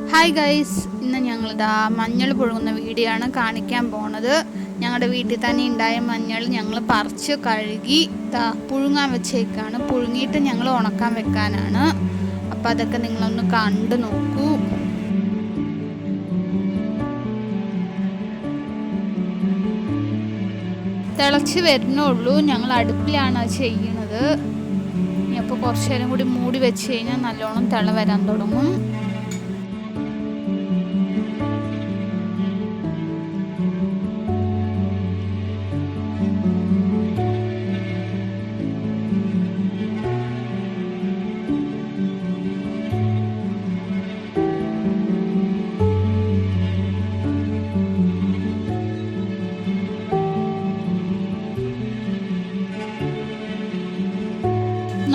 Hi guys, ഇന്ന് ഞങ്ങളിതാ മഞ്ഞൾ പുഴുങ്ങുന്ന വീഡിയോ ആണ് കാണിക്കാൻ പോണത്. ഞങ്ങളുടെ വീട്ടിൽ തന്നെ ഉണ്ടായ മഞ്ഞൾ ഞങ്ങൾ പറിച്ച് കഴുകി പുഴുങ്ങാൻ വെച്ചേക്കാണ്. പുഴുങ്ങിയിട്ട് ഞങ്ങൾ ഉണക്കാൻ വെക്കാനാണ്. അപ്പം അതൊക്കെ നിങ്ങളൊന്ന് കണ്ടു നോക്കൂ. തിളച്ച് വരുന്നുള്ളൂ. ഞങ്ങൾ അടുപ്പിലാണ് ചെയ്യുന്നത്. അപ്പോൾ കുറച്ച് നേരം കൂടി മൂടി വെച്ച് കഴിഞ്ഞാൽ നല്ലോണം തിള വരാൻ തുടങ്ങും.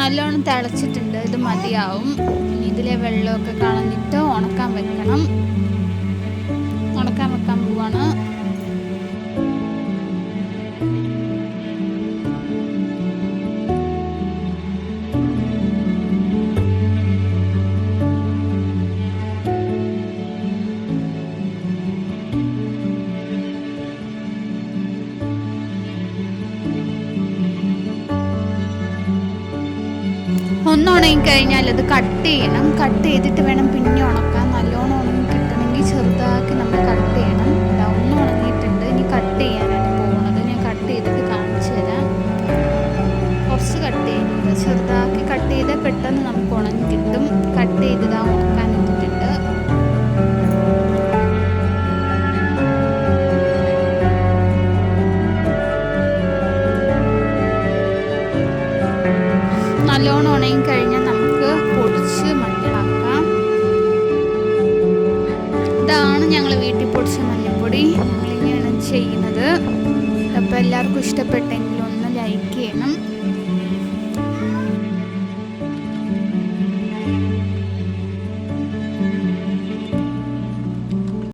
നല്ലോണം തിളച്ചിട്ടുണ്ട്. ഇത് മതിയാവും. ഇതിലെ വെള്ളമൊക്കെ കളഞ്ഞിട്ട് ഉണക്കാൻ വെക്കണം. ഉണക്കാൻ വെക്കാൻ പോവാണ്. ഒന്നുണങ്ങി കഴിഞ്ഞാൽ അത് കട്ട് ചെയ്യണം. കട്ട് ചെയ്തിട്ട് വേണം പിന്നെ ഉണക്കാൻ. നല്ലോണം ഉണങ്ങി കിട്ടണമെങ്കിൽ ചെറുതാക്കി നമ്മൾ കട്ട് ചെയ്യണം. ഒന്ന് ഉണങ്ങിയിട്ടുണ്ട്. ഇനി കട്ട് ചെയ്യാനാണ് പോകുന്നത്. ഞാൻ കട്ട് ചെയ്തിട്ട് കാണിച്ചു തരാം. കുറച്ച് കട്ട് ചെയ്യുന്നുണ്ട്. ചെറുതാക്കി കട്ട് ചെയ്താൽ പെട്ടെന്ന് നമുക്ക് ഉണങ്ങി കിട്ടും. കട്ട് ചെയ്തതാ ഉണക്കാൻ ഇട്ടിട്ടുണ്ട്. നല്ലോണം ഉണങ്ങി കഴിഞ്ഞാൽ നമുക്ക് പൊടിച്ച് മഞ്ഞളാക്കാം. ഇതാണ് ഞങ്ങൾ വീട്ടിൽ പൊടിച്ച മഞ്ഞൾപ്പൊടി. ഞങ്ങളിങ്ങനെയാണ് ചെയ്യുന്നത്. അപ്പോൾ എല്ലാവർക്കും ഇഷ്ടപ്പെട്ടെങ്കിൽ ഒന്ന് ലൈക്ക് ചെയ്യണം.